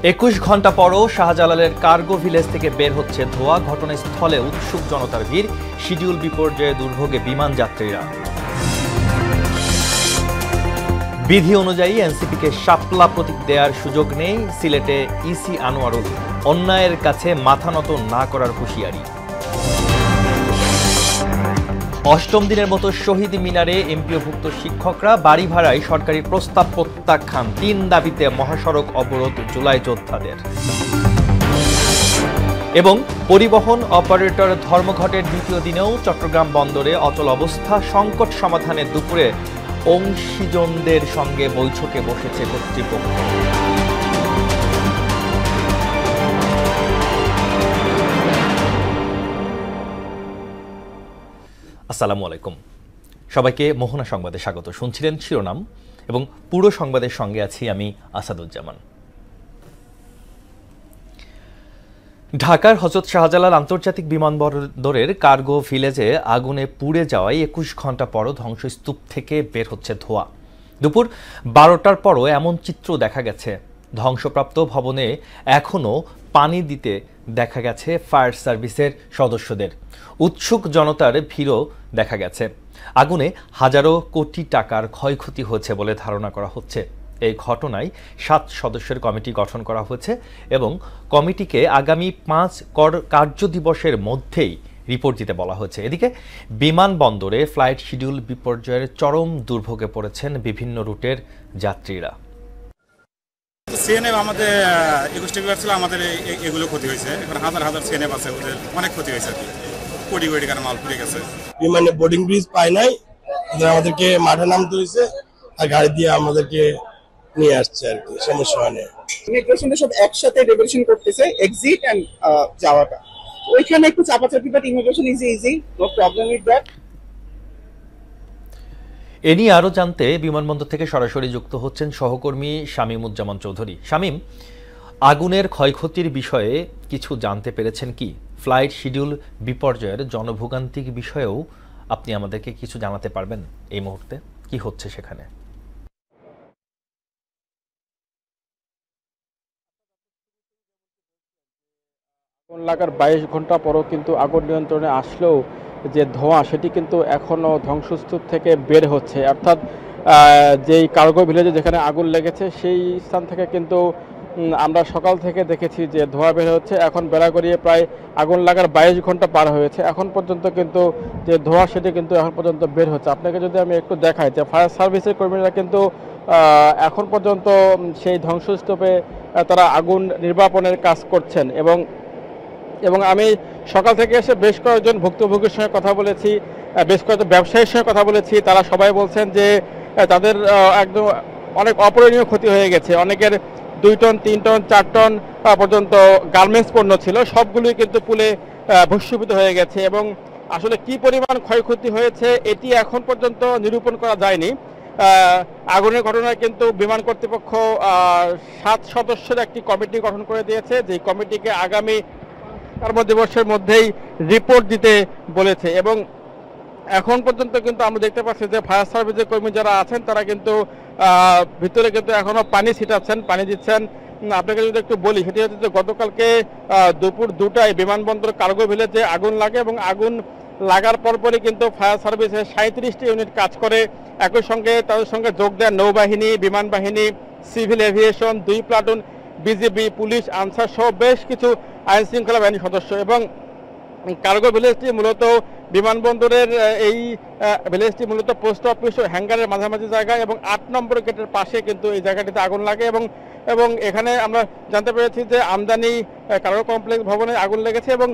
২১ ঘন্টা পরও শাহজালালের কার্গো ভিলেজ থেকে বের হচ্ছে ধোঁয়া। ঘটনাস্থলে উৎসুক জনতার ভিড়। শিডিউল বিপর্যয়ে দুর্ভোগে বিমান যাত্রীরা। বিধি অনুযায়ী এনসিপিকে শাপলা প্রতীক দেওয়ার সুযোগ নেই সিলেটে ইসি আনোয়ারুল। অন্যায়ের কাছে মাথা নত না করার হুঁশিয়ারি। অষ্টম দিনের মতো শহীদ মিনারে এমপিওভুক্ত শিক্ষকরা। বাড়ি ভাড়ায় সরকারি প্রস্তাব প্রত্যাখ্যান। ৩ দাবিতে মহাসড়ক অবরোধ জুলাই যোদ্ধাদের। এবং পরিবহন অপারেটর ধর্মঘটের দ্বিতীয় দিনেও চট্টগ্রাম বন্দরে অচল অবস্থা। সংকট সমাধানে দুপুরে অংশীজনদের সঙ্গে বৈঠকে বসেছে কর্তৃপক্ষ। আসসালামু আলাইকুম, সবাইকে মোহনা সংবাদে স্বাগত। শুনছিলেন শিরোনাম এবং পুরো সংবাদের সঙ্গে আছি আমি আসাদুজ্জামান। ঢাকার হযরত শাহজালাল আন্তর্জাতিক বিমানবন্দরের কার্গো ভিলেজে আগুনে পুড়ে যাওয়ায় ২১ ঘন্টা পরও ধ্বংসস্তূপ থেকে বের হচ্ছে ধোঁয়া। দুপুর ১২টার পরও এমন চিত্র দেখা গেছে। ধ্বংসপ্রাপ্ত ভবনে এখনও পানি দিতে দেখা গেছে ফায়ার সার্ভিসের সদস্যদের। উৎসুক জনতার ভিড়ও দেখা গেছে। আগুনে হাজারো কোটি টাকার ক্ষয়ক্ষতি হয়েছে বলে ধারণা করা হচ্ছে। এই ঘটনায় ৭ সদস্যের কমিটি গঠন করা হয়েছে এবং কমিটিকে আগামী ৫ কার্যদিবসের মধ্যেই রিপোর্ট দিতে বলা হয়েছে। এদিকে বিমানবন্দরে ফ্লাইট শিডিউল বিপর্যয়ের চরম দুর্ভোগে পড়েছেন বিভিন্ন রুটের যাত্রীরা। সিএনএফ আমাদের ২১টা বিভাগ ছিল, আমাদের এগুলো ক্ষতি হয়েছে। এখন হাজার হাজার সিএনএফ আছে, ওদের অনেক ক্ষতি হয়েছে আর কি। কোটি কোটি টাকার মাল পুড়ে গেছে। বিমানে বোর্ডিং ব্রিজ পায় নাই, আমাদেরকে মাঠে নামতে হয়েছে আর গাড়ি দিয়ে আমাদেরকে নিয়ে আসছে আর কি। সমস্যা হয় না। ইমিগ্রেশনে সব একসাথে রিজার্ভেশন করতেছে, এক্সিট এন্ড যাওয়াটা ওইখানে একটু চাপাচাপি, but immigration easy, no problem with that. এ নিয়ে আরও জানতে বিমানবন্দর থেকে সরাসরি যুক্ত হচ্ছেন সহকর্মী শামীমুজ্জামান চৌধুরী। শামীম, আগুনের ক্ষয়ক্ষতির বিষয়ে কিছু জানতে পেরেছেন কি? ফ্লাইট শিডিউল বিপর্যয়ের জনভোগান্তিক বিষয়েও আপনি আমাদেরকে কিছু জানাতে পারবেন? এই মুহূর্তে কি হচ্ছে সেখানে? আগুন লাগার ২২ ঘন্টা পরও কিন্তু আগুন নিয়ন্ত্রণে আসলেও যে ধোঁয়া সেটি কিন্তু এখনও ধ্বংসস্তূপ থেকে বের হচ্ছে। অর্থাৎ যেই কার্গো ভিলেজে যেখানে আগুন লেগেছে সেই স্থান থেকে কিন্তু আমরা সকাল থেকে দেখেছি যে ধোঁয়া বের হচ্ছে। এখন বেলা গড়িয়ে প্রায় আগুন লাগার ২২ ঘন্টা পার হয়েছে, এখন পর্যন্ত কিন্তু যে ধোঁয়া সেটি কিন্তু এখন পর্যন্ত বের হচ্ছে। আপনাকে যদি আমি একটু দেখাই যে ফায়ার সার্ভিসের কর্মীরা কিন্তু এখন পর্যন্ত সেই ধ্বংসস্তূপে তারা আগুন নির্বাপনের কাজ করছেন। এবং আমি সকাল থেকে এসে বেশ কয়েকজন ভুক্তভোগীর সঙ্গে কথা বলেছি, বেশ কয়েকজন ব্যবসায়ীর সঙ্গে কথা বলেছি। তারা সবাই বলছেন যে তাদের একদম অনেক অপূরণীয় ক্ষতি হয়ে গেছে। অনেকের ২ টন, ৩ টন, ৪ টন পর্যন্ত গার্মেন্টস পণ্য ছিল, সবগুলোই কিন্তু পুড়ে ভস্মীভূত হয়ে গেছে। এবং আসলে কি পরিমাণ ক্ষয়ক্ষতি হয়েছে এটি এখন পর্যন্ত নিরূপণ করা যায়নি। আগুনের ঘটনায় কিন্তু বিমান কর্তৃপক্ষ ৭ সদস্যের একটি কমিটি গঠন করে দিয়েছে, যে কমিটিকে আগামী কর্মদিবসের মধ্যেই রিপোর্ট দিতে বলেছে। এবং এখন পর্যন্ত কিন্তু আমরা দেখতে পাচ্ছি যে ফায়ার সার্ভিসের কর্মী যারা আছেন তারা কিন্তু ভিতরে কিন্তু এখনো পানি ছিটাচ্ছেন, পানি দিচ্ছেন। আপনাকে যদি একটু বলি, সেটি হচ্ছে যে গতকালকে দুপুর ২টায় বিমানবন্দর কার্গো ভিলেজে আগুন লাগে এবং আগুন লাগার পরপরই কিন্তু ফায়ার সার্ভিসের ৩৭টি ইউনিট কাজ করে। একই সঙ্গে তাদের সঙ্গে যোগ দেন নৌবাহিনী, বিমান বাহিনী, civil aviation, ২ platoon BGB, police, answer সহ বেশ কিছু আইন শৃঙ্খলা বাহিনীর সদস্য। এবং কার্গো ভিলেজটি মূলত বিমানবন্দরের এই ভিলেজটি মূলত পোস্ট অফিস ও হ্যাঙ্গারের মাঝামাঝি জায়গায় এবং ৮ নম্বর গেটের পাশে কিন্তু এই জায়গাটিতে আগুন লাগে। এবং এখানে আমরা জানতে পেরেছি যে আমদানি কার্গো কমপ্লেক্স ভবনে আগুন লেগেছে এবং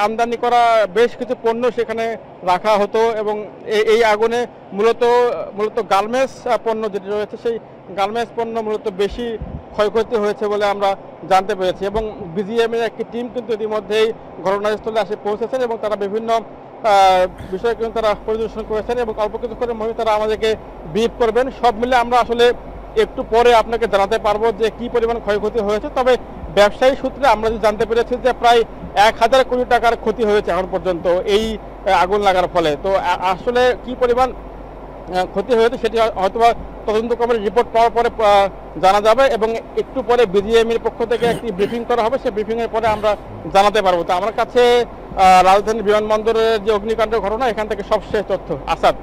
আমদানি করা বেশ কিছু পণ্য সেখানে রাখা হতো। এবং এই আগুনে মূলত গার্মেন্টস পণ্য যেটি রয়েছে সেই গার্মেন্টস পণ্য মূলত বেশি ক্ষয়ক্ষতি হয়েছে বলে আমরা জানতে পেরেছি। এবং বিজিএমের একটি টিম কিন্তু ইতিমধ্যেই ঘটনাস্থলে এসে পৌঁছেছেন এবং তারা বিভিন্ন বিষয় কিন্তু তারা পরিদর্শন করেছেন এবং অল্প কিছুক্ষণের মধ্যে তারা আমাদেরকে ব্রিফ করবেন। সব মিলে আমরা আসলে একটু পরে আপনাকে জানাতে পারবো যে কি পরিমাণ ক্ষয়ক্ষতি হয়েছে। তবে ব্যবসায়ী সূত্রে আমরা জানতে পেরেছি যে প্রায় ১,০০০ কোটি টাকার ক্ষতি হয়েছে এখন পর্যন্ত এই আগুন লাগার ফলে। তো আসলে কি পরিমাণ ক্ষতি হয়েছে সেটি হয়তোবা তদন্ত কমিটির রিপোর্ট পাওয়ার পরে জানা যাবে, এবং একটু পরে বিজিএমইর পক্ষ থেকে একটি ব্রিফিং করা হবে। সেই ব্রিফিং এর পরে আমরা জানাতে পারবো। তো আমার কাছে রাজধানী বিমানবন্দরের যে অগ্নিকাণ্ডের ঘটনা, এখান থেকে সবশেষ তথ্য। আসাদ।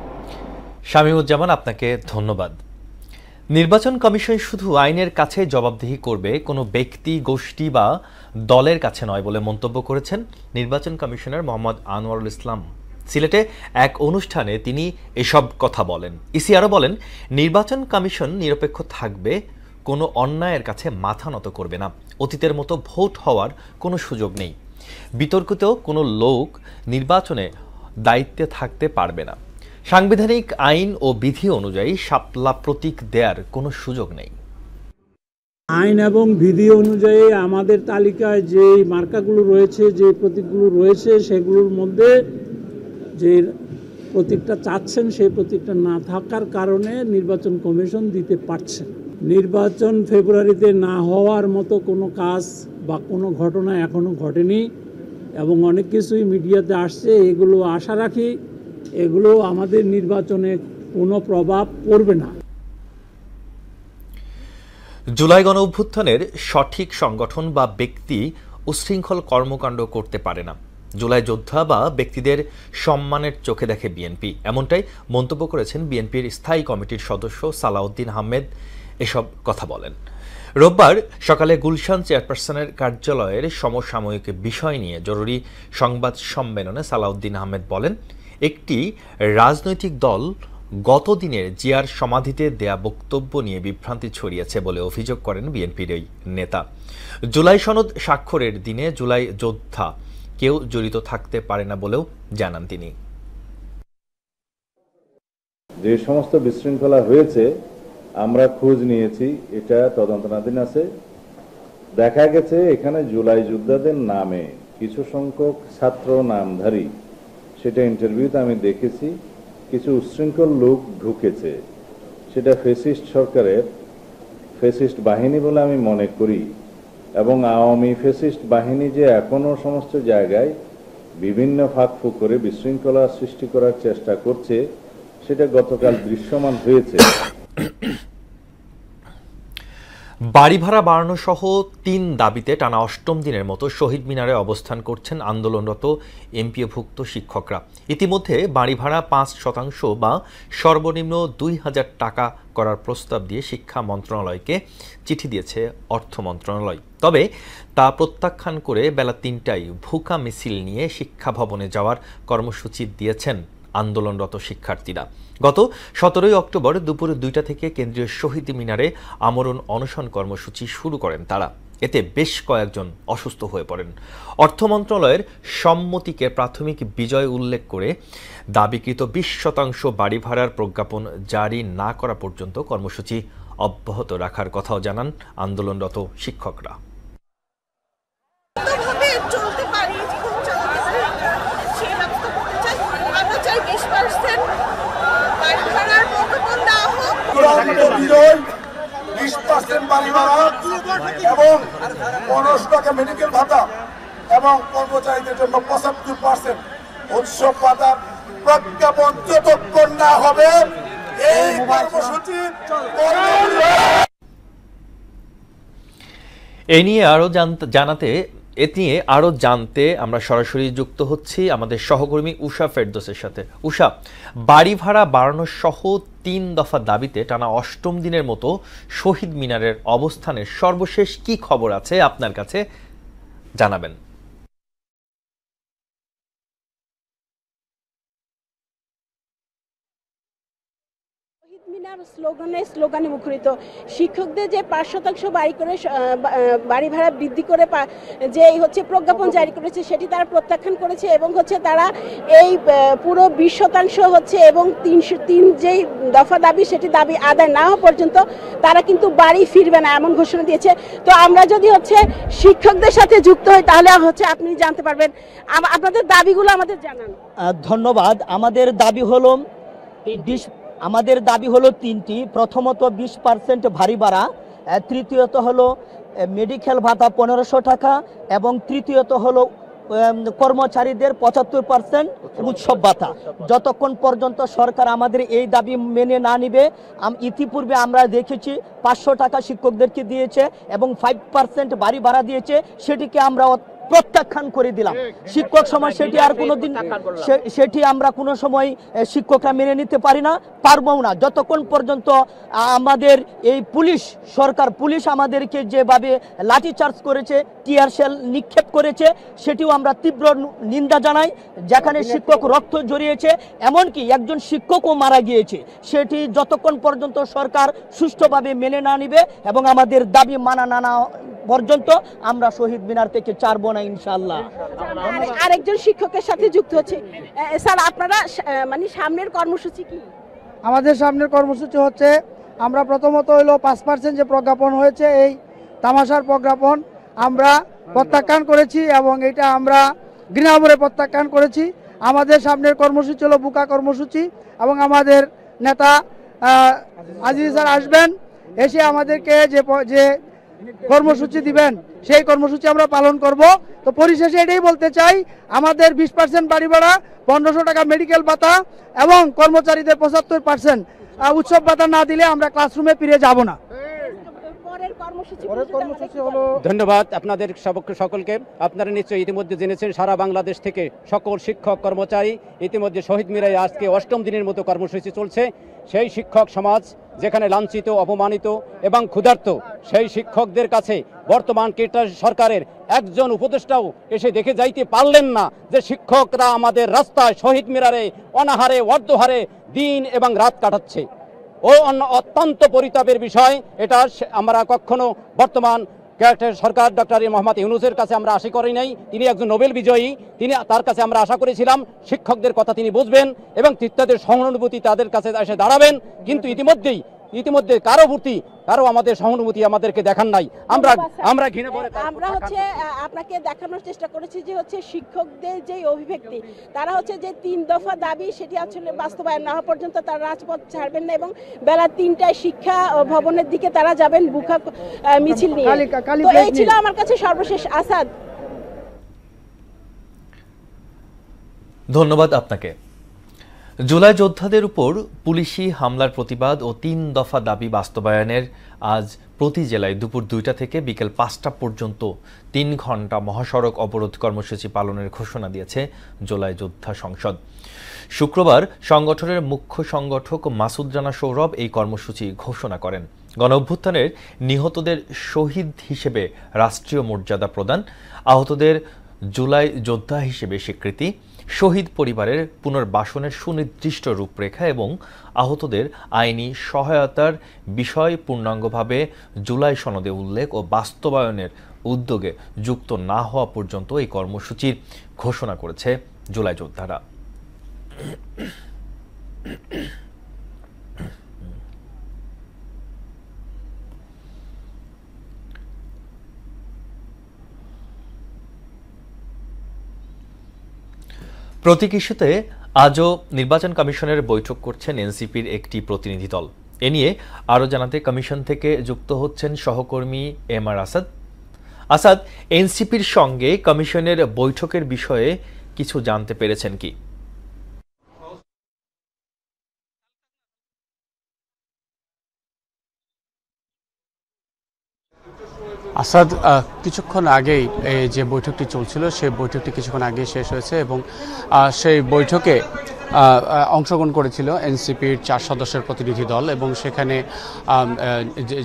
শামীমুজ্জামান, আপনাকে ধন্যবাদ। নির্বাচন কমিশন শুধু আইনের কাছে জবাবদিহি করবে, কোনো ব্যক্তি, গোষ্ঠী বা দলের কাছে নয় বলে মন্তব্য করেছেন নির্বাচন কমিশনার মোহাম্মদ আনোয়ারুল ইসলাম। সিলেটে এক অনুষ্ঠানে তিনি এসব কথা বলেন। ইসি আরও বলেন, নির্বাচন কমিশন নিরপেক্ষ থাকবে, কোনো অন্যায়ের কাছে মাথা নত করবে না। অতীতের মতো ভোট হওয়ার কোনো সুযোগ নেই। বিতর্কিত কোনো লোক নির্বাচনে দায়িত্বে থাকতে পারবে না। সাংবিধানিক আইন ও বিধি অনুযায়ী শাপলা প্রতীক দেওয়ার কোনো সুযোগ নেই। আইন এবং বিধি অনুযায়ী আমাদের তালিকায় যে মার্কাগুলো রয়েছে, যে প্রতীকগুলো রয়েছে, সেগুলোর মধ্যে যে প্রতীকটা চাচ্ছেন সেই প্রতীকটা না থাকার কারণে নির্বাচন কমিশন দিতে পারছে না। নির্বাচন ফেব্রুয়ারিতে না হওয়ার মতো কোনো কাজ বা কোনো ঘটনা এখনো ঘটেনি, এবং অনেক কিছুই মিডিয়াতে আসছে। এগুলো আশা রাখি এগুলো আমাদের নির্বাচনে কোনো প্রভাব পড়বে না। জুলাই গণ অভ্যুত্থানের সঠিক সংগঠন বা ব্যক্তি উচ্ছৃঙ্খল কর্মকাণ্ড করতে পারে না। জুলাই যোদ্ধা বা ব্যক্তিদের সম্মানের চোখে দেখে বিএনপি, এমনটাই মন্তব্য করেছেন বিএনপির স্থায়ী কমিটির সদস্য সালাউদ্দিন আহমেদ। এসব কথা বলেন রোববার সকালে গুলশান চেয়ারপারসনের কার্যালয়ের সমসাময়িক বিষয় নিয়ে জরুরি সংবাদ সম্মেলনে সালাউদ্দিন আহমেদ বলেন, একটি রাজনৈতিক দল গতদিনের জিয়ার সমাধিতে দেয়া বক্তব্য নিয়ে বিভ্রান্তি ছড়িয়েছে বলে অভিযোগ করেন বিএনপির এই নেতা। জুলাই সনদ স্বাক্ষরের দিনে জুলাই যোদ্ধা কেউ জড়িত থাকতে পারে না বলেও জানান তিনি। যে সমস্ত বিশৃঙ্খলা হয়েছে আমরা খোঁজ নিয়েছি, এটা তদন্তনাধীন আছে। দেখা গেছে এখানে জুলাই যোদ্ধাদের নামে কিছু সংখ্যক ছাত্র নামধারী, সেটা ইন্টারভিউতে আমি দেখেছি, কিছু উচ্ছৃঙ্খল লোক ঢুকেছে। সেটা ফ্যাসিস্ট সরকারের ফ্যাসিস্ট বাহিনী বলে আমি মনে করি, এবং আওয়ামী ফ্যাসিস্ট বাহিনী যে এখনো সমস্ত জায়গায় বিভিন্ন ফাঁকফুঁক করে বিশৃঙ্খলা সৃষ্টি করার চেষ্টা করছে, সেটা গতকাল দৃশ্যমান হয়েছে। বাড়ি ভাড়া বাড়ানো সহ 3 দাবিতে টানা 8ম দিনের মতো শহীদ মিনারে অবস্থান করছেন আন্দোলনরত এমপিওভুক্ত শিক্ষকরা। ইতিমধ্যে বাড়ি ভাড়া 5% বা সর্বনিম্ন 2000 টাকা করার প্রস্তাব দিয়ে শিক্ষা মন্ত্রণালয়কে চিঠি দিয়েছে অর্থ মন্ত্রণালয়। তবে তা প্রত্যাখ্যান করে বেলা 3টায় ভুকা মিছিল নিয়ে শিক্ষা ভবনে যাওয়ার কর্মসূচি দিয়েছেন আন্দোলনরত শিক্ষার্থীরা। গত 17 অক্টোবর দুপুর 2টা থেকে কেন্দ্রীয় শহীদ মিনারে আমরণ অনশন কর্মসূচি শুরু করেন তারা। এতে বেশ কয়েকজন অসুস্থ হয়ে পড়েন। অর্থ মন্ত্রণালয়ের সম্মতিকে প্রাথমিক বিজয় উল্লেখ করে দাবিকৃত 20% বাড়ি ভাড়ার প্রজ্ঞাপন জারি না করা পর্যন্ত কর্মসূচি অব্যাহত রাখার কথাও জানান আন্দোলনরত শিক্ষকরা। এবং 15 টাকা মেডিকেল ভাতা এবং কর্মচারীদের জন্য 75% উৎসব ভাতা প্রজ্ঞাপন যতক্ষণ না হবে এই কর্মসূচি। এ নিয়ে আরো জানতে আমরা সরাসরি যুক্ত হচ্ছি আমাদের সহকর্মী উষা ফেরদৌসের সাথে। উষা, বাড়ি ভাড়া বাড়ানো সহ 3 দফা দাবিতে টানা 8ম দিনের মতো শহীদ মিনারের অবস্থানের সর্বশেষ কি খবর আছে আপনার কাছে জানাবেন। স্লোগানে মুখরিত শিক্ষকদের যে 5% বাড়ি ভাড়া বৃদ্ধি করে যে হচ্ছে প্রজ্ঞাপন জারি করেছে, সেটি তারা প্রত্যাখ্যান করেছে, এবং হচ্ছে তারা এই পুরো 20% হচ্ছে এবং 303 যেই দফা দাবি, সেটি দাবি আদায় না হওয়া পর্যন্ত তারা কিন্তু বাড়ি ফিরবে না, এমন ঘোষণা দিয়েছে। তো আমরা যদি হচ্ছে শিক্ষকদের সাথে যুক্ত হই তাহলে হচ্ছে আপনি জানতে পারবেন। আপনাদের দাবিগুলো আমাদের জানান। ধন্যবাদ। আমাদের দাবি হলো 3টি। প্রথমত 20% ভারী ভাড়া, তৃতীয়ত হলো মেডিকেল ভাতা 1500 টাকা, এবং তৃতীয়ত হলো কর্মচারীদের 75% উৎসব ভাতা। যতক্ষণ পর্যন্ত সরকার আমাদের এই দাবি মেনে না নিবে, ইতিপূর্বে আমরা দেখেছি 500 টাকা শিক্ষকদেরকে দিয়েছে এবং 5% বাড়ি ভাড়া দিয়েছে, সেটিকে আমরা প্রত্যাখ্যান করে দিলাম। শিক্ষক সমাজ সেটি আর কোনোদিন সেটি আমরা কোনো সময় শিক্ষকরা মেনে নিতে পারবো না যতক্ষণ পর্যন্ত আমাদের এই পুলিশ আমাদেরকে যেভাবে লাঠিচার্জ করেছে, টিয়ার শেল নিক্ষেপ করেছে, সেটিও আমরা তীব্র নিন্দা জানাই। যেখানে শিক্ষক রক্ত ঝরিয়েছে, এমনকি একজন শিক্ষকও মারা গিয়েছে, সেটি যতক্ষণ পর্যন্ত সরকার সুষ্ঠুভাবে মেনে না নিবে এবং আমাদের দাবি মানা না পর্যন্ত আমরা শহীদ মিনার থেকে ছাড়বো না ইনশাআল্লাহ। আরেকজন শিক্ষকের সাথে যুক্ত হচ্ছে। স্যার, আপনারা মানে সামনের কর্মসূচি কি? আমাদের সামনের কর্মসূচি হচ্ছে, আমরা প্রথমত হইল 5% যে প্রজ্ঞাপন হয়েছে, এই তামাশার প্রজ্ঞাপন আমরা প্রত্যাখ্যান করেছি এবং এটা আমরা ঘৃণাভরে প্রত্যাখ্যান করেছি। আমাদের সামনের কর্মসূচি হলো বুকা কর্মসূচি এবং আমাদের নেতা আজিজ স্যার আসবেন, এসে আমাদেরকে যে কর্মসূচি দিবেন সেই কর্মসূচি আমরা পালন করব। তো পরিশেষে এটাই বলতে চাই, আমাদের 20% বাড়ি ভাড়া, 1500 টাকা মেডিকেল ভাতা এবং কর্মচারীদের 75% উৎসব ভাতা না দিলে আমরা ক্লাসরুমে ফিরে যাব না। ধন্যবাদ আপনাদের সকলকে। আপনারা নিশ্চয়ই ইতিমধ্যে জেনেছেন, সারা বাংলাদেশ থেকে সকল শিক্ষক কর্মচারী ইতিমধ্যে শহীদ মিনারে আজকে 8ম দিনের মতো কর্মসূচি চলছে। সেই শিক্ষক সমাজ যেখানে লাঞ্ছিত, অপমানিত এবং ক্ষুধার্ত, সেই শিক্ষকদের কাছে বর্তমান সরকারের একজন উপদেষ্টাও এসে দেখে যাইতে পারলেন না যে শিক্ষকরা আমাদের রাস্তায় শহীদ মিনারে অনাহারে অর্ধহারে দিন এবং রাত কাটাচ্ছে। অত্যন্ত পরিতাপের বিষয় এটা। আমরা কখনো বর্তমান সরকার ডক্টর মোহাম্মদ ইউনূসের কাছে আমরা আশা করি নাই, তিনি একজন নোবেল বিজয়ী, তার কাছে আমরা আশা করেছিলাম শিক্ষকদের কথা তিনি বুঝবেন এবং তাদের সহানুভূতি তাদের কাছে এসে দাঁড়াবেন। কিন্তু ইতিমধ্যে কারো আমাদের সহানুভূতি আমাদেরকে দেখান নাই। আমরা ঘৃণা করে আমরা আপনাকে দেখানোর চেষ্টা করেছি যে শিক্ষকদের যে অভিব্যক্তি, তারা যে 3 দফা দাবি, সেটি আসলে বাস্তবায়ন না হওয়া পর্যন্ত তারা রাজপথ ছাড়বেন না এবং বেলা 3টায় শিক্ষা ভবনের দিকে তারা যাবেন বুকা মিছিল নিয়ে। তো এই ছিল আমার কাছে সর্বশেষ। আসাদ, ধন্যবাদ আপনাকে। জুলাই যোদ্ধাদের উপর পুলিশি হামলার প্রতিবাদ ও 3 দফা দাবি বাস্তবায়নের আজ প্রতি জেলায় দুপুর 2টা থেকে বিকেল 5টা পর্যন্ত 3 ঘণ্টা মহাসড়ক অবরোধ কর্মসূচি পালনের ঘোষণা দিয়েছে জুলাই যোদ্ধা সংসদ। শুক্রবার সংগঠনের মুখ্য সংগঠক মাসুদ রানা সৌরভ এই কর্মসূচি ঘোষণা করেন। গণঅভ্যুত্থানের নিহতদের শহীদ হিসেবে রাষ্ট্রীয় মর্যাদা প্রদান, আহতদের জুলাই যোদ্ধা হিসেবে স্বীকৃতি, শহীদ পরিবারের পুনর্বাসনের সুনির্দিষ্ট রূপরেখা এবং আহতদের আইনি সহায়তার বিষয় পূর্ণাঙ্গভাবে জুলাই সনদে উল্লেখ ও বাস্তবায়নের উদ্যোগে যুক্ত না হওয়া পর্যন্ত এই কর্মসূচির ঘোষণা করেছে জুলাই যোদ্ধারা। প্রতীক ইস্যুতে আজও নির্বাচন কমিশনের বৈঠক করছেন এনসিপির একটি প্রতিনিধি দল। এ নিয়ে আরও জানাতে কমিশন থেকে যুক্ত হচ্ছেন সহকর্মী এমআর আসাদ। এনসিপির সঙ্গে কমিশনের বৈঠকের বিষয়ে কিছু জানতে পেরেছেন কি? আসাদ, কিছুক্ষণ আগেই যে বৈঠকটি চলছিল সেই বৈঠকটি কিছুক্ষণ আগে শেষ হয়েছে এবং সেই বৈঠকে অংশগ্রহণ করেছিল এনসিপির 4 সদস্যের প্রতিনিধি দল এবং সেখানে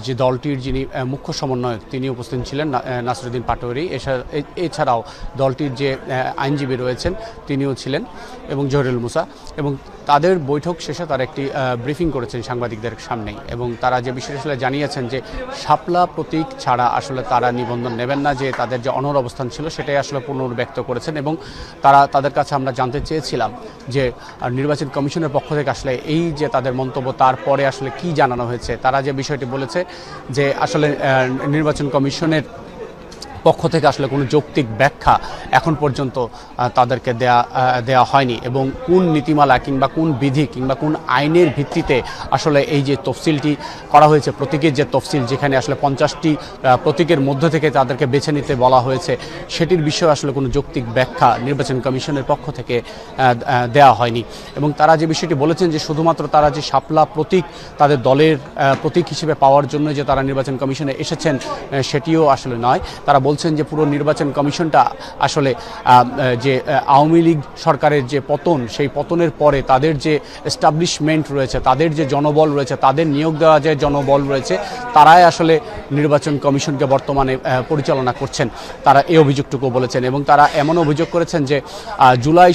যে দলটির যিনি মুখ্য সমন্বয়ক তিনি উপস্থিত ছিলেন নাসিরুদ্দিন পাটোয়ারি। এছাড়াও দলটির যে আইনজীবী রয়েছেন তিনিও ছিলেন এবং জহিরুল মুসা, এবং তাদের বৈঠক শেষে তারা একটি ব্রিফিং করেছেন সাংবাদিকদের সামনেই এবং তারা যে বিষয়টি আসলে জানিয়েছেন যে শাপলা প্রতীক ছাড়া আসলে তারা নিবন্ধন নেবেন না, যে তাদের যে অনড় অবস্থান ছিল সেটাই আসলে পুনর্ব্যক্ত করেছেন এবং তাদের কাছে আমরা জানতে চেয়েছিলাম যে নির্বাচন কমিশনের পক্ষ থেকে আসলে এই যে তাদের মন্তব্য তারপরে আসলে কি জানানো হয়েছে। তারা যে বিষয়টি বলেছে যে আসলে নির্বাচন কমিশনের পক্ষ থেকে আসলে কোনো যৌক্তিক ব্যাখ্যা এখন পর্যন্ত তাদেরকে দেয়া হয়নি, এবং কোন নীতিমালা কিংবা কোন বিধি কিংবা কোন আইনের ভিত্তিতে আসলে এই যে তফসিলটি করা হয়েছে, প্রতীকের যে তফসিল, যেখানে আসলে 50টি প্রতীকের মধ্য থেকে তাদেরকে বেছে নিতে বলা হয়েছে, সেটির বিষয়ে আসলে কোনো যৌক্তিক ব্যাখ্যা নির্বাচন কমিশনের পক্ষ থেকে দেওয়া হয়নি। এবং তারা যে বিষয়টি বলেছেন যে শুধুমাত্র তারা যে শাপলা প্রতীক তাদের দলের প্রতীক হিসেবে পাওয়ার জন্য যে তারা নির্বাচন কমিশনে এসেছেন, সেটিও আসলে নয়। তারা বলছেন যে পুরো নির্বাচন কমিশনটা আসলে যে আওয়ামী লীগ সরকারের যে পতন, সেই পতনের পরে তাদের যে এস্টাবলিশমেন্ট রয়েছে, তাদের যে জনবল রয়েছে, তাদের নিয়োগ দেওয়া যে জনবল রয়েছে, তারাই আসলে নির্বাচন কমিশনকে বর্তমানে পরিচালনা করছেন। তারা এই অভিযোগটুকু বলেছেন, এবং তারা এমন অভিযোগ করেছেন যে জুলাই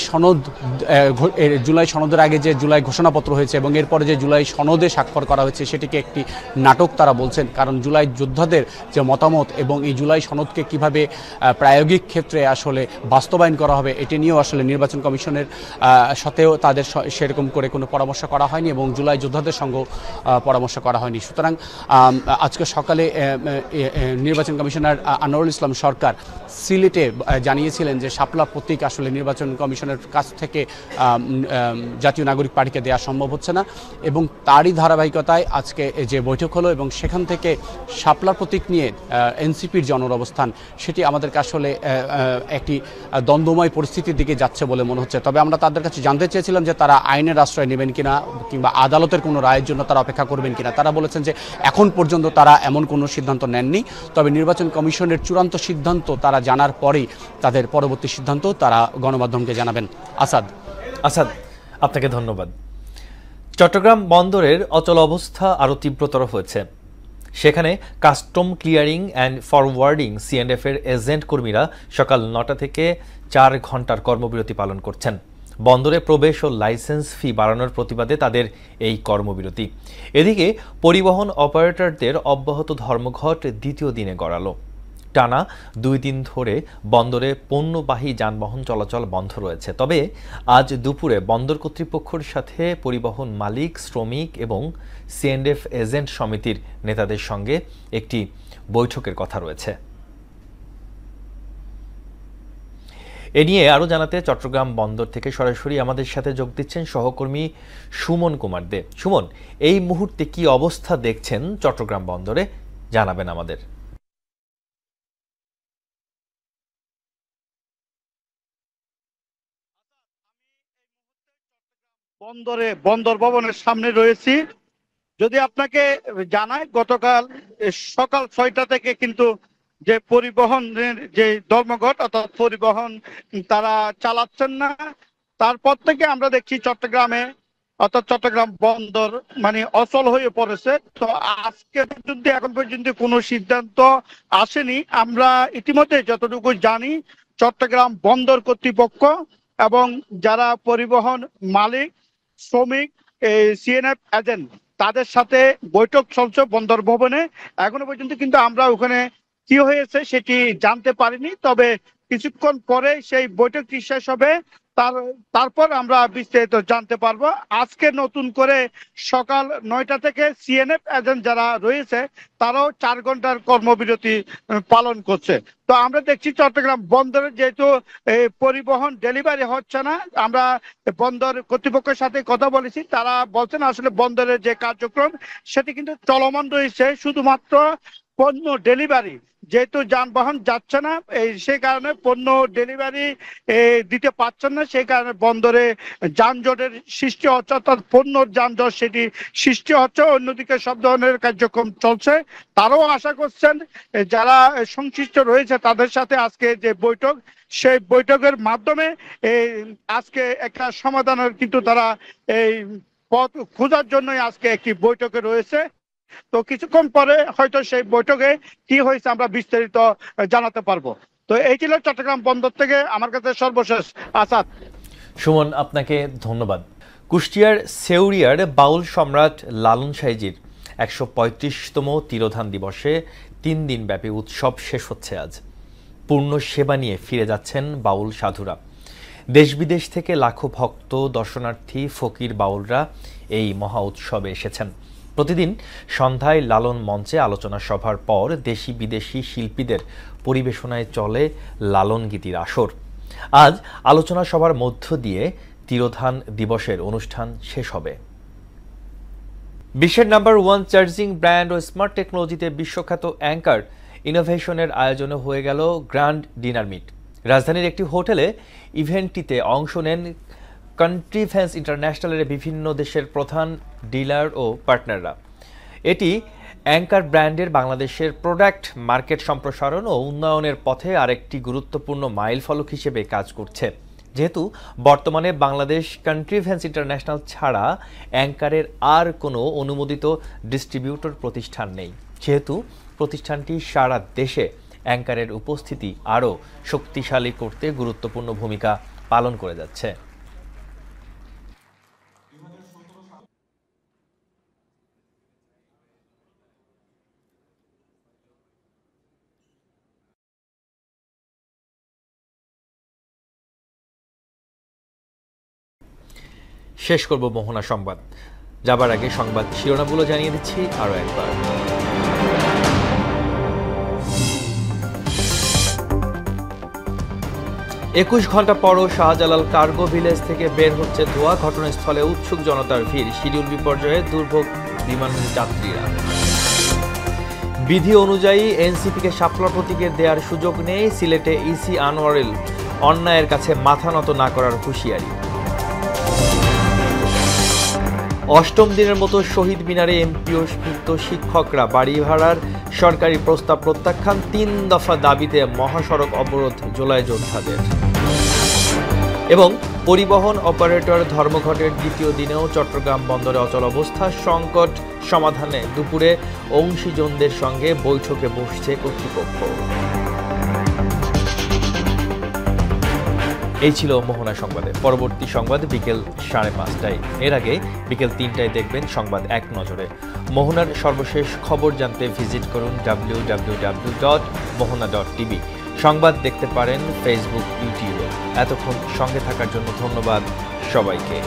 সনদের আগে যে জুলাই ঘোষণাপত্র হয়েছে এবং এরপরে যে জুলাই সনদে স্বাক্ষর করা হয়েছে, সেটিকে একটি নাটক তারা বলছেন। কারণ জুলাই যোদ্ধাদের যে মতামত এবং এই জুলাই সনদকে কিভাবে প্রায়োগিক ক্ষেত্রে আসলে বাস্তবায়ন করা হবে, এটি নিয়েও আসলে নির্বাচন কমিশনের সাথেও তাদের সেরকম করে কোনো পরামর্শ করা হয়নি, এবং জুলাই যোদ্ধাদের সঙ্গেও পরামর্শ করা হয়নি। সুতরাং আজকে সকালে নির্বাচন কমিশনার আনোয়ারুল ইসলাম সরকার সিলেটে জানিয়েছিলেন যে শাপলা প্রতীক আসলে নির্বাচন কমিশনের কাছ থেকে জাতীয় নাগরিক পার্টিকে দেওয়া সম্ভব হচ্ছে না, এবং তারই ধারাবাহিকতায় আজকে যে বৈঠক হলো এবং সেখান থেকে শাপলা প্রতীক নিয়ে এনসিপির যে অবস্থান, সেটি আমাদেরকে আসলে একটি দ্বন্দ্বময় পরিস্থিতির দিকে যাচ্ছে বলে মনে হচ্ছে। তবে আমরা তাদের কাছে জানতে চেয়েছিলাম যে তারা আইনের আশ্রয় নেবেন কিনা কিংবা আদালতের কোনো রায়ের জন্য তারা অপেক্ষা করবেন কিনা। তারা বলেছেন যে এখন পর্যন্ত তারা এমন কোনো সিদ্ধান্ত নেননি, তবে নির্বাচন কমিশনের চূড়ান্ত সিদ্ধান্ত তারা জানার পরেই তাদের পরবর্তী সিদ্ধান্ত তারা গণমাধ্যমকে জানাবেন। আসাদ, আপনাকে ধন্যবাদ। চট্টগ্রাম বন্দরের অচল অবস্থা আরও তীব্রতর হয়েছে। সেখানে custom clearing and forwarding CNF এর এজেন্ট কর্মীরা সকাল 9টা থেকে 4 ঘন্টার কর্মবিরতি পালন করছেন। বন্দরে প্রবেশ ও লাইসেন্স ফি বাড়ানোর প্রতিবাদে তাদের এই কর্মবিরতি। এদিকে পরিবহন অপারেটরদের অব্যাহত ধর্মঘট দ্বিতীয় দিনে গড়ালো। টানা 2 দিন ধরে বন্দরে পণ্যবাহী যানবাহন চলাচল বন্ধ রয়েছে। তবে আজ দুপুরে বন্দর কর্তৃপক্ষের সাথে পরিবহন মালিক, শ্রমিক এবং সিএনএফ এজেন্ট সমিতির নেতাদের সঙ্গে একটি বৈঠকের কথা রয়েছে। এ নিয়ে আরও জানাতে চট্টগ্রাম বন্দর থেকে সরাসরি আমাদের সাথে যোগ দিচ্ছেন সহকর্মী সুমন কুমার দে। সুমন, এই মুহূর্তে কি অবস্থা দেখছেন চট্টগ্রাম বন্দরে, জানাবেন আমাদের। বন্দর ভবনের সামনে রয়েছি। যদি আপনাকে জানাই, গতকাল সকাল 6টা থেকে কিন্তু যে পরিবহনের যে ধর্মঘট অর্থাৎ পরিবহন তারা চালাচ্ছেন না, তারপর থেকে আমরা দেখছি চট্টগ্রামে অর্থাৎ চট্টগ্রাম বন্দর মানে অচল হয়ে পড়েছে। তো আজকে পর্যন্ত এখন পর্যন্ত কোনো সিদ্ধান্ত আসেনি। আমরা ইতিমধ্যে যতটুকু জানি, চট্টগ্রাম বন্দর কর্তৃপক্ষ এবং যারা পরিবহন মালিক, শ্রমিক, সিএনএফ এজেন্ট, তাদের সাথে বৈঠক চলছে বন্দর ভবনে। এখনো পর্যন্ত কিন্তু আমরা ওখানে কি হয়েছে সেটি জানতে পারিনি, তবে কিছুক্ষণ পরে সেই বৈঠকটি শেষ হবে, তারপর আমরা বিস্তারিত জানতে পারবো। আজকে নতুন করে সকাল 9টা থেকে সিএনএফ এজেন্ট যারা রয়েছে তারাও 4 ঘন্টার কর্মবিরতি পালন করছে। তো আমরা দেখছি চট্টগ্রাম বন্দরে যেহেতু পরিবহন ডেলিভারি হচ্ছে না, আমরা বন্দর কর্তৃপক্ষের সাথে কথা বলেছি, তারা বলছেন আসলে বন্দরের যে কার্যক্রম সেটি কিন্তু চলমান রয়েছে, শুধুমাত্র পণ্য ডেলিভারি যেহেতু যানবাহন যাচ্ছে না, সেই কারণে পণ্য ডেলিভারি দিতে পারছেন না, সেই কারণে বন্দরে যানজটের সৃষ্টি হচ্ছে, অর্থাৎ পণ্যর যানজট সেটি সৃষ্টি হচ্ছে। অন্যদিকে সব ধরনের কার্যক্রম চলছে। তারাও আশা করছেন যারা সংশ্লিষ্ট রয়েছে তাদের সাথে আজকে যে বৈঠক, সেই বৈঠকের মাধ্যমে আজকে একটা সমাধানের কিন্তু তারা এই পথ খোঁজার জন্যই আজকে একটি বৈঠকে রয়েছে। তো কিছুক্ষণ পরে হয়তো সেই বৈঠকে কি হয়েছে আমরা বিস্তারিত জানাতে পারবো। তো এই ছিল চট্টগ্রাম বন্দর থেকে আমার কাছে সর্বশেষ। আসাদ। সুমন, আপনাকে ধন্যবাদ। কুষ্টিয়ার সেউরিয়ার বাউল সম্রাট লালন সাইজির 135তম তিরোধান দিবসে 3 দিনব্যাপী উৎসব শেষ হচ্ছে আজ। পূর্ণ সেবা নিয়ে ফিরে যাচ্ছেন বাউল সাধুরা। দেশ বিদেশ থেকে লাখো ভক্ত, দর্শনার্থী, ফকির, বাউলরা এই মহা উৎসবে এসেছেন। প্রতিদিন সন্ধ্যায় লালন মঞ্চে আলোচনা সভার পর দেশি বিদেশি শিল্পীদের পরিবেশনায় চলে লালন গীতির আসর। আজ আলোচনা সভার মধ্য দিয়ে তিরোধান দিবসের অনুষ্ঠান শেষ হবে। বিশ্বের নাম্বার 1 চার্জিং ব্র্যান্ড ও স্মার্ট টেকনোলজিতে বিশ্বখ্যাত অ্যাঙ্কার ইনোভেশনের আয়োজনে হয়ে গেল গ্র্যান্ড ডিনার মিট। রাজধানীর একটি হোটেলে ইভেন্টটিতে অংশ নেন কন্ট্রিভেন্স ইন্টারন্যাশনালের বিভিন্ন দেশের প্রধান ডিলার ও পার্টনাররা। এটি অ্যাঙ্কার ব্র্যান্ডের বাংলাদেশের প্রোডাক্ট মার্কেট সম্প্রসারণ ও উন্নয়নের পথে আরেকটি গুরুত্বপূর্ণ মাইলফলক হিসেবে কাজ করছে। যেহেতু বর্তমানে বাংলাদেশ কন্ট্রিভেন্স ইন্টারন্যাশনাল ছাড়া অ্যাঙ্কারের আর কোনো অনুমোদিত ডিস্ট্রিবিউটর প্রতিষ্ঠান নেই, সেহেতু প্রতিষ্ঠানটি সারা দেশে অ্যাঙ্কারের উপস্থিতি আরও শক্তিশালী করতে গুরুত্বপূর্ণ ভূমিকা পালন করে যাচ্ছে। শেষ করব মোহনা সংবাদ। যাবার আগে সংবাদ শিরোনামগুলো জানিয়ে দিচ্ছি আরও একবার। 21 ঘন্টা পরও শাহজালাল কার্গো ভিলেজ থেকে বের হচ্ছে ধোঁয়া। ঘটনাস্থলে উৎসুক জনতার ভিড়। শিডিউল বিপর্যয়ে দুর্ভোগ বিমান যাত্রীরা। বিধি অনুযায়ী এনসিপিকে শাপলা প্রতীকের দেওয়ার সুযোগ নেই। সিলেটে ইসি আনোয়ারুল অন্যায়ের কাছে মাথা নত না করার হুঁশিয়ারি। অষ্টম দিনের মতো শহীদ মিনারে এমপিওভুক্ত শিক্ষকরা বাড়ি ভাড়ার সরকারি প্রস্তাব প্রত্যাখ্যান। 3 দফা দাবিতে মহাসড়ক অবরোধ জুলাই যোদ্ধাদের। এবং পরিবহন অপারেটর ধর্মঘটের দ্বিতীয় দিনেও চট্টগ্রাম বন্দরে অচল অবস্থা। সংকট সমাধানে দুপুরে অংশীজনদের সঙ্গে বৈঠকে বসছে কর্তৃপক্ষ। এই ছিল মোহনা সংবাদে। পরবর্তী সংবাদ বিকেল 5:30টায়। এর আগে বিকেল 3টায় দেখবেন সংবাদ এক নজরে। মোহনার সর্বশেষ খবর জানতে ভিজিট করুন www.mohona.tv। সংবাদ দেখতে পারেন ফেসবুক, ইউটিউবে। এতক্ষণ সঙ্গে থাকার জন্য ধন্যবাদ সবাইকে।